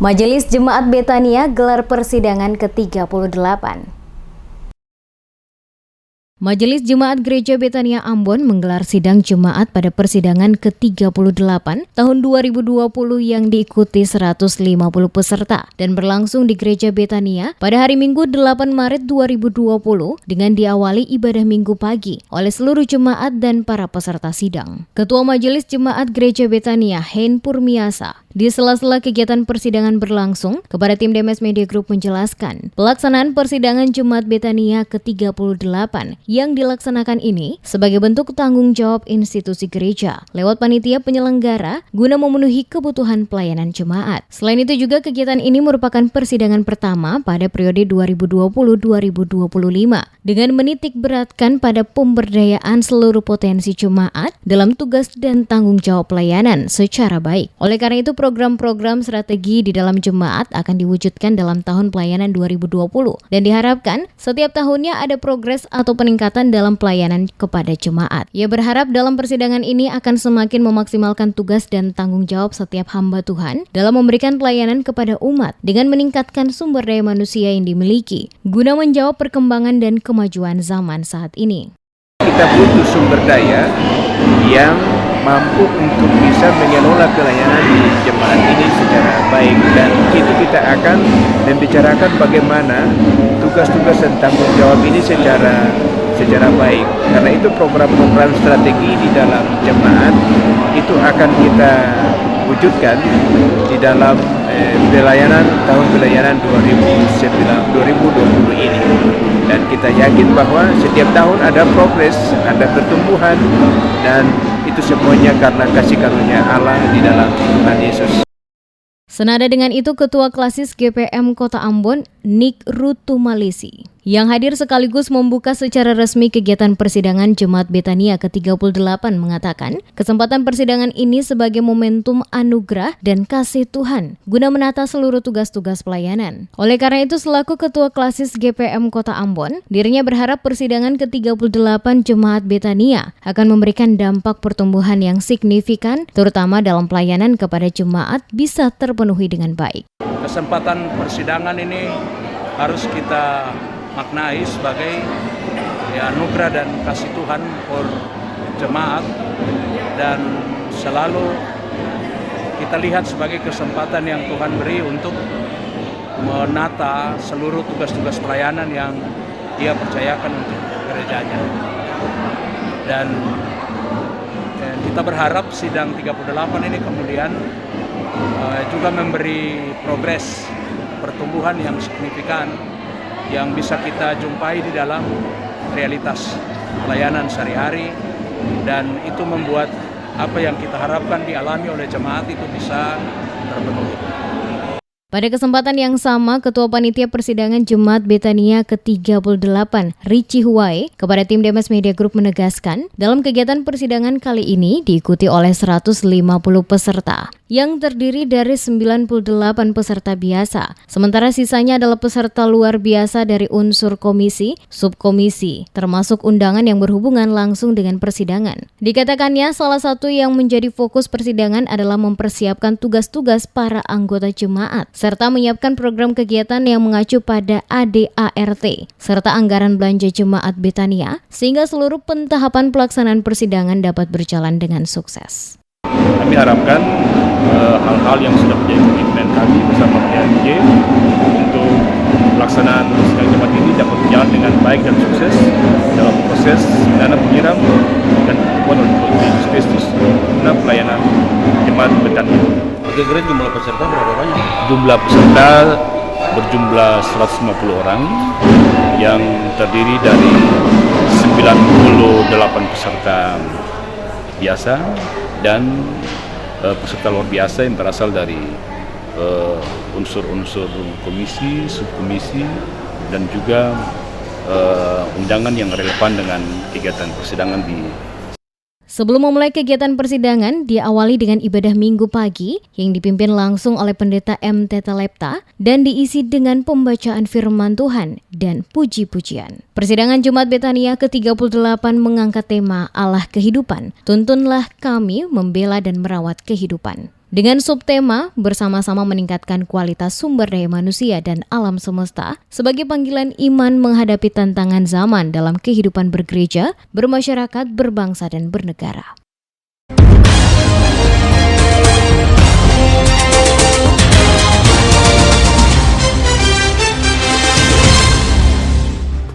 Majelis Jemaat Betania gelar persidangan ke-38. Majelis Jemaat Gereja Betania Ambon menggelar sidang jemaat pada persidangan ke-38 tahun 2020 yang diikuti 150 peserta dan berlangsung di Gereja Betania pada hari Minggu 8 Maret 2020 dengan diawali ibadah Minggu pagi oleh seluruh jemaat dan para peserta sidang. Ketua Majelis Jemaat Gereja Betania, Hein Purmiasa, di sela-sela kegiatan persidangan berlangsung, kepada tim DMS Media Group menjelaskan, pelaksanaan persidangan Jemaat Betania ke-38 yang dilaksanakan ini sebagai bentuk tanggung jawab institusi gereja lewat panitia penyelenggara guna memenuhi kebutuhan pelayanan jemaat. Selain itu juga kegiatan ini merupakan persidangan pertama pada periode 2020-2025 dengan menitik beratkan pada pemberdayaan seluruh potensi jemaat dalam tugas dan tanggung jawab pelayanan secara baik. Oleh karena itu, program-program strategi di dalam jemaat akan diwujudkan dalam tahun pelayanan 2020 dan diharapkan setiap tahunnya ada progres atau peningkatan dalam pelayanan kepada jemaat. Ia berharap dalam persidangan ini akan semakin memaksimalkan tugas dan tanggung jawab setiap hamba Tuhan dalam memberikan pelayanan kepada umat dengan meningkatkan sumber daya manusia yang dimiliki guna menjawab perkembangan dan kemajuan zaman saat ini. Kita butuh sumber daya yang mampu untuk bisa mengelola pelayanan di jemaat ini secara baik, dan itu kita akan membicarakan bagaimana tugas-tugas dan tanggung jawab ini secara baik. Karena itu program-program strategi di dalam jemaat itu akan kita wujudkan di dalam tahun pelayanan 2020 ini. Dan kita yakin bahwa setiap tahun ada progres, ada pertumbuhan, dan itu semuanya karena kasih karunia Allah di dalam Tuhan Yesus. Senada dengan itu, Ketua Klasis GPM Kota Ambon, Nick Rutumalisi, yang hadir sekaligus membuka secara resmi kegiatan persidangan Jemaat Betania ke-38 mengatakan, kesempatan persidangan ini sebagai momentum anugerah dan kasih Tuhan guna menata seluruh tugas-tugas pelayanan. Oleh karena itu, selaku Ketua Klasis GPM Kota Ambon, dirinya berharap persidangan ke-38 Jemaat Betania akan memberikan dampak pertumbuhan yang signifikan, terutama dalam pelayanan kepada jemaat bisa terpenuhi dengan baik. Kesempatan persidangan ini harus kita maknai sebagai anugerah dan kasih Tuhan for jemaat, dan selalu kita lihat sebagai kesempatan yang Tuhan beri untuk menata seluruh tugas-tugas pelayanan yang Dia percayakan untuk gerejanya. Dan kita berharap sidang 38 ini kemudian juga memberi progres pertumbuhan yang signifikan yang bisa kita jumpai di dalam realitas pelayanan sehari-hari, dan itu membuat apa yang kita harapkan dialami oleh jemaat itu bisa terpenuhi. Pada kesempatan yang sama, Ketua Panitia Persidangan Jemaat Betania ke-38, Richie Huwai, kepada tim DMS Media Group menegaskan, dalam kegiatan persidangan kali ini diikuti oleh 150 peserta, yang terdiri dari 98 peserta biasa, sementara sisanya adalah peserta luar biasa dari unsur komisi, subkomisi, termasuk undangan yang berhubungan langsung dengan persidangan. Dikatakannya, salah satu yang menjadi fokus persidangan adalah mempersiapkan tugas-tugas para anggota jemaat, serta menyiapkan program kegiatan yang mengacu pada ADART, serta anggaran belanja Jemaat Betania, sehingga seluruh pentahapan pelaksanaan persidangan dapat berjalan dengan sukses. Kami harapkan hal-hal yang sudah menjadi komitmen kami bersama PLJ untuk pelaksanaan sidang jemaat ini dapat berjalan dengan baik dan sukses dalam proses menanam, menyiram, dan pertemuan oleh Tuhan Yesus Kristus guna pelayanan Jemaat Betania. Kira-kira jumlah peserta berapa banyak? Jumlah peserta berjumlah 150 orang yang terdiri dari 98 peserta biasa dan peserta luar biasa yang berasal dari unsur-unsur komisi, subkomisi, dan juga undangan yang relevan dengan kegiatan persidangan di. Sebelum memulai kegiatan persidangan, diawali dengan ibadah Minggu pagi yang dipimpin langsung oleh Pendeta M. Teta Lepta dan diisi dengan pembacaan firman Tuhan dan puji-pujian. Persidangan Jemaat Betania ke-38 mengangkat tema Allah Kehidupan, tuntunlah kami membela dan merawat kehidupan. Dengan subtema bersama-sama meningkatkan kualitas sumber daya manusia dan alam semesta sebagai panggilan iman menghadapi tantangan zaman dalam kehidupan bergereja, bermasyarakat, berbangsa dan bernegara.